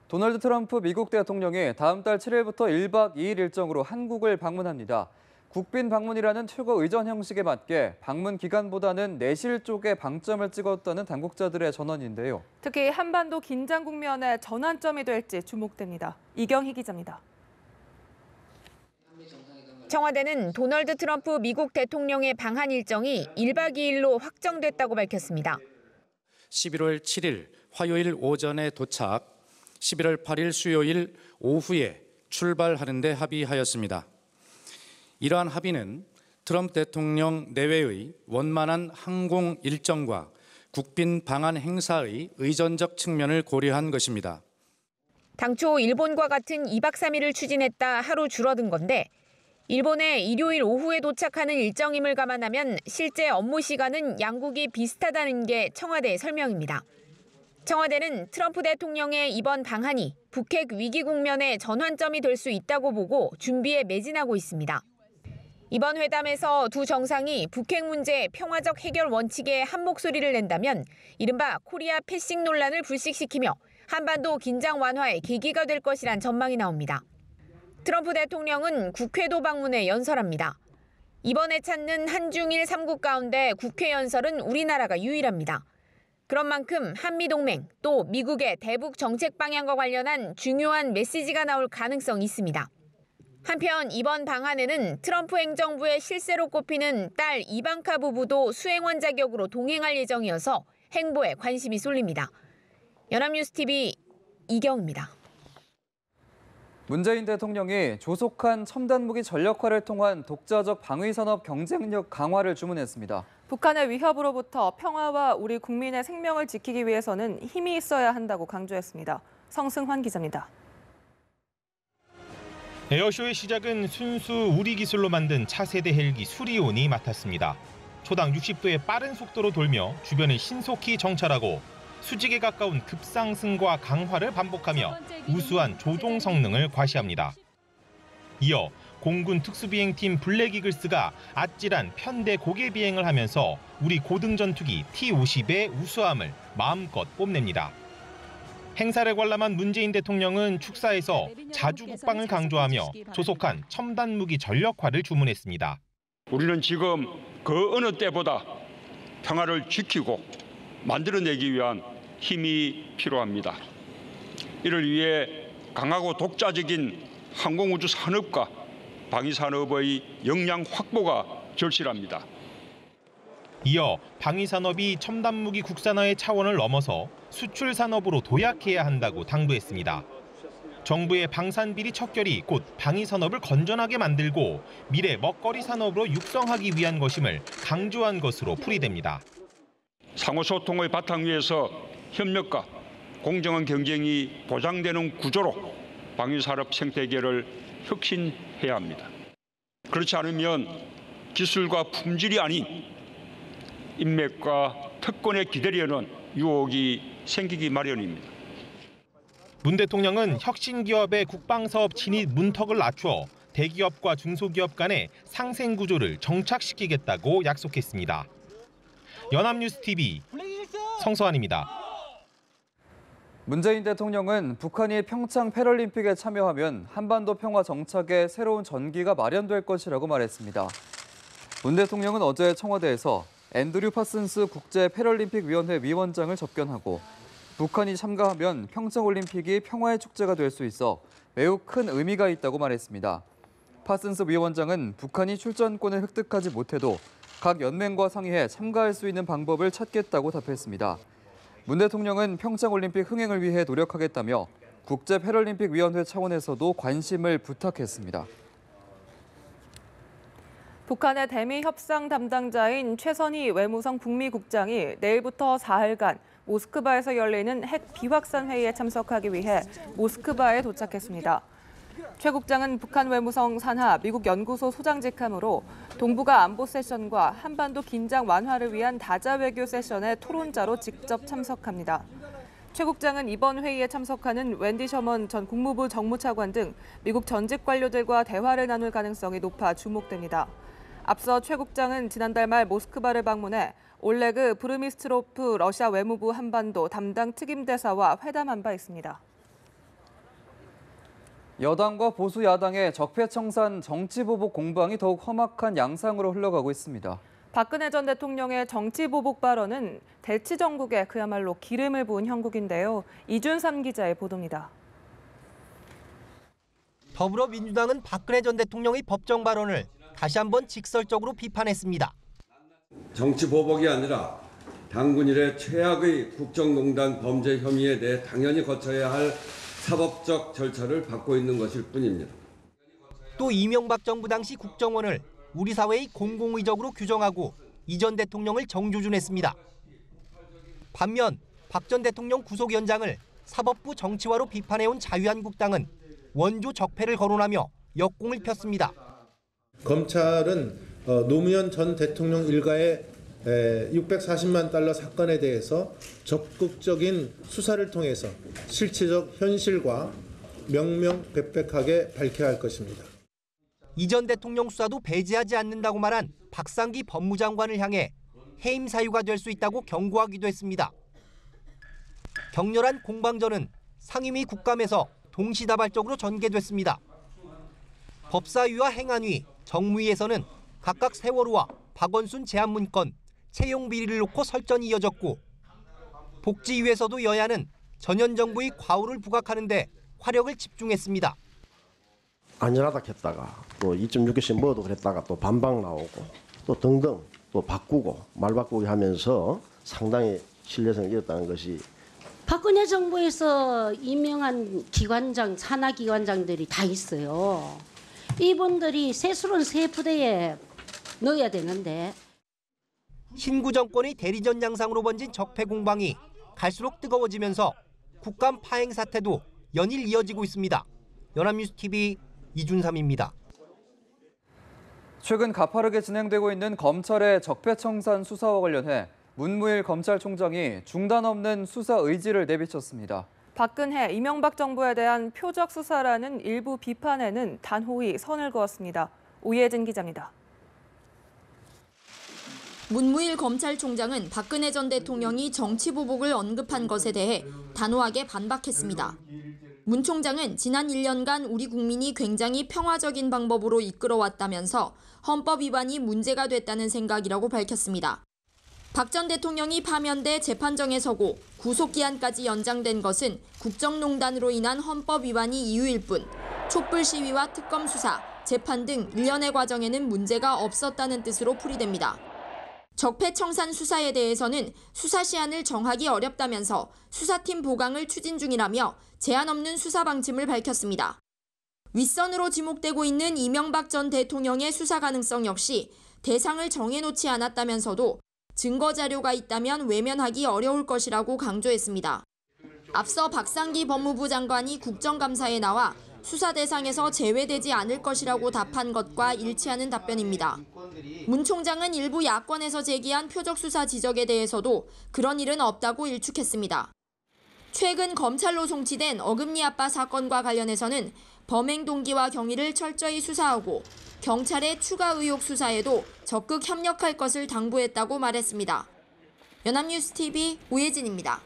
도널드 트럼프 미국 대통령이 다음 달 7일부터 1박 2일 일정으로 한국을 방문합니다. 국빈 방문이라는 최고 의전 형식에 맞게 방문 기간보다는 내실 쪽에 방점을 찍었다는 당국자들의 전언인데요. 특히 한반도 긴장 국면의 전환점이 될지 주목됩니다. 이경희 기자입니다. 청와대는 도널드 트럼프 미국 대통령의 방한 일정이 1박 2일로 확정됐다고 밝혔습니다. 11월 7일 화요일 오전에 도착, 11월 8일 수요일 오후에 출발하는 데 합의하였습니다. 이러한 합의는 트럼프 대통령 내외의 원만한 항공 일정과 국빈 방한 행사의 의전적 측면을 고려한 것입니다. 당초 일본과 같은 2박 3일을 추진했다 하루 줄어든 건데 일본에 일요일 오후에 도착하는 일정임을 감안하면 실제 업무 시간은 양국이 비슷하다는 게 청와대의 설명입니다. 청와대는 트럼프 대통령의 이번 방한이 북핵 위기 국면의 전환점이 될 수 있다고 보고 준비에 매진하고 있습니다. 이번 회담에서 두 정상이 북핵 문제 평화적 해결 원칙에 한 목소리를 낸다면 이른바 코리아 패싱 논란을 불식시키며 한반도 긴장 완화의 계기가 될 것이란 전망이 나옵니다. 트럼프 대통령은 국회도 방문에 연설합니다. 이번에 찾는 한중일 3국 가운데 국회 연설은 우리나라가 유일합니다. 그런 만큼 한미동맹 또 미국의 대북 정책 방향과 관련한 중요한 메시지가 나올 가능성이 있습니다. 한편 이번 방한에는 트럼프 행정부의 실세로 꼽히는 딸 이방카 부부도 수행원 자격으로 동행할 예정이어서 행보에 관심이 쏠립니다. 연합뉴스TV 이경입니다. 문재인 대통령이 조속한 첨단무기 전력화를 통한 독자적 방위산업 경쟁력 강화를 주문했습니다. 북한의 위협으로부터 평화와 우리 국민의 생명을 지키기 위해서는 힘이 있어야 한다고 강조했습니다. 성승환 기자입니다. 에어쇼의 시작은 순수 우리 기술로 만든 차세대 헬기 수리온이 맡았습니다. 초당 60도의 빠른 속도로 돌며 주변을 신속히 정찰하고 수직에 가까운 급상승과 강화를 반복하며 우수한 조종 성능을 과시합니다. 이어 공군 특수비행팀 블랙이글스가 아찔한 편대 고개 비행을 하면서 우리 고등전투기 T-50의 우수함을 마음껏 뽐냅니다. 행사를 관람한 문재인 대통령은 축사에서 자주국방을 강조하며 조속한 첨단무기 전력화를 주문했습니다. 우리는 지금 그 어느 때보다 평화를 지키고 만들어내기 위한 힘이 필요합니다. 이를 위해 강하고 독자적인 항공우주 산업과 방위산업의 역량 확보가 절실합니다. 이어 방위산업이 첨단무기 국산화의 차원을 넘어서 수출 산업으로 도약해야 한다고 당부했습니다. 정부의 방산비리 척결이 곧 방위산업을 건전하게 만들고 미래 먹거리 산업으로 육성하기 위한 것임을 강조한 것으로 풀이됩니다. 상호소통의 바탕 위에서 협력과 공정한 경쟁이 보장되는 구조로 방위산업 생태계를 혁신해야 합니다. 그렇지 않으면 기술과 품질이 아닌 인맥과 특권에 기대려는 유혹이 생기기 마련입니다. 문 대통령은 혁신 기업의 국방사업 진입 문턱을 낮춰 대기업과 중소기업 간의 상생 구조를 정착시키겠다고 약속했습니다. 연합뉴스TV 성서환입니다. 문재인 대통령은 북한이 평창 패럴림픽에 참여하면 한반도 평화 정착에 새로운 전기가 마련될 것이라고 말했습니다. 문 대통령은 어제 청와대에서 앤드류 파슨스 국제 패럴림픽 위원회 위원장을 접견하고 북한이 참가하면 평창올림픽이 평화의 축제가 될 수 있어 매우 큰 의미가 있다고 말했습니다. 파슨스 위원장은 북한이 출전권을 획득하지 못해도 각 연맹과 상의해 참가할 수 있는 방법을 찾겠다고 답했습니다. 문 대통령은 평창올림픽 흥행을 위해 노력하겠다며 국제 패럴림픽 위원회 차원에서도 관심을 부탁했습니다. 북한의 대미 협상 담당자인 최선희 외무성 북미 국장이 내일부터 사흘간 모스크바에서 열리는 핵 비확산 회의에 참석하기 위해 모스크바에 도착했습니다. 최 국장은 북한 외무성 산하 미국 연구소 소장직함으로 동북아 안보 세션과 한반도 긴장 완화를 위한 다자 외교 세션의 토론자로 직접 참석합니다. 최 국장은 이번 회의에 참석하는 웬디 셔먼 전 국무부 정무차관 등 미국 전직 관료들과 대화를 나눌 가능성이 높아 주목됩니다. 앞서 최 국장은 지난달 말 모스크바를 방문해 올레그 브르미스트로프 러시아 외무부 한반도 담당 특임대사와 회담한 바 있습니다. 여당과 보수 야당의 적폐청산 정치보복 공방이 더욱 험악한 양상으로 흘러가고 있습니다. 박근혜 전 대통령의 정치보복 발언은 대치 정국에 그야말로 기름을 부은 형국인데요. 이준삼 기자의 보도입니다. 더불어민주당은 박근혜 전 대통령의 법정 발언을 다시 한번 직설적으로 비판했습니다. 정치보복이 아니라 당군 이래 최악의 국정농단 범죄 혐의에 대해 당연히 거쳐야 할 사법적 절차를 밟고 있는 것일 뿐입니다. 또 이명박 정부 당시 국정원을 우리 사회의 공공의적으로 규정하고 이 전 대통령을 정조준했습니다. 반면 박 전 대통령 구속 연장을 사법부 정치화로 비판해온 자유한국당은 원조 적폐를 거론하며 역공을 폈습니다. 검찰은 노무현 전 대통령 일가의 640만 달러 사건에 대해서 적극적인 수사를 통해서 실체적 현실과 명명백백하게 밝혀야 할 것입니다. 이 전 대통령 수사도 배제하지 않는다고 말한 박상기 법무장관을 향해 해임 사유가 될 수 있다고 경고하기도 했습니다. 격렬한 공방전은 상임위 국감에서 동시다발적으로 전개됐습니다. 법사위와 행안위, 정무위에서는 각각 세월호와 박원순 제안문건, 채용 비리를 놓고 설전이 이어졌고 복지위에서도 여야는 전현 정부의 과오를 부각하는 데 화력을 집중했습니다. 안전하다 했다가 또 2.6개씩 뭐도 그랬다가 또 반박 나오고 또 등등 또 바꾸고 말 바꾸기 하면서 상당히 신뢰성이 잃었다는 것이 박근혜 정부에서 임명한 기관장, 산하기관장들이 다 있어요. 이분들이 세수론 세 부대에 넣어야 되는데. 신구 정권의 대리전 양상으로 번진 적폐 공방이 갈수록 뜨거워지면서 국감 파행 사태도 연일 이어지고 있습니다. 연합뉴스TV 이준삼입니다. 최근 가파르게 진행되고 있는 검찰의 적폐청산 수사와 관련해 문무일 검찰총장이 중단 없는 수사 의지를 내비쳤습니다. 박근혜, 이명박 정부에 대한 표적 수사라는 일부 비판에는 단호히 선을 그었습니다. 오예진 기자입니다. 문무일 검찰총장은 박근혜 전 대통령이 정치보복을 언급한 것에 대해 단호하게 반박했습니다. 문 총장은 지난 1년간 우리 국민이 굉장히 평화적인 방법으로 이끌어왔다면서 헌법 위반이 문제가 됐다는 생각이라고 밝혔습니다. 박 전 대통령이 파면돼 재판정에 서고 구속기한까지 연장된 것은 국정농단으로 인한 헌법 위반이 이유일 뿐 촛불 시위와 특검 수사, 재판 등 일련의 과정에는 문제가 없었다는 뜻으로 풀이됩니다. 적폐청산 수사에 대해서는 수사 시한을 정하기 어렵다면서 수사팀 보강을 추진 중이라며 제한 없는 수사 방침을 밝혔습니다. 윗선으로 지목되고 있는 이명박 전 대통령의 수사 가능성 역시 대상을 정해놓지 않았다면서도 증거 자료가 있다면 외면하기 어려울 것이라고 강조했습니다. 앞서 박상기 법무부 장관이 국정감사에 나와 수사 대상에서 제외되지 않을 것이라고 답한 것과 일치하는 답변입니다. 문 총장은 일부 야권에서 제기한 표적 수사 지적에 대해서도 그런 일은 없다고 일축했습니다. 최근 검찰로 송치된 어금니 아빠 사건과 관련해서는 범행 동기와 경위를 철저히 수사하고 경찰의 추가 의혹 수사에도 적극 협력할 것을 당부했다고 말했습니다. 연합뉴스TV 오예진입니다.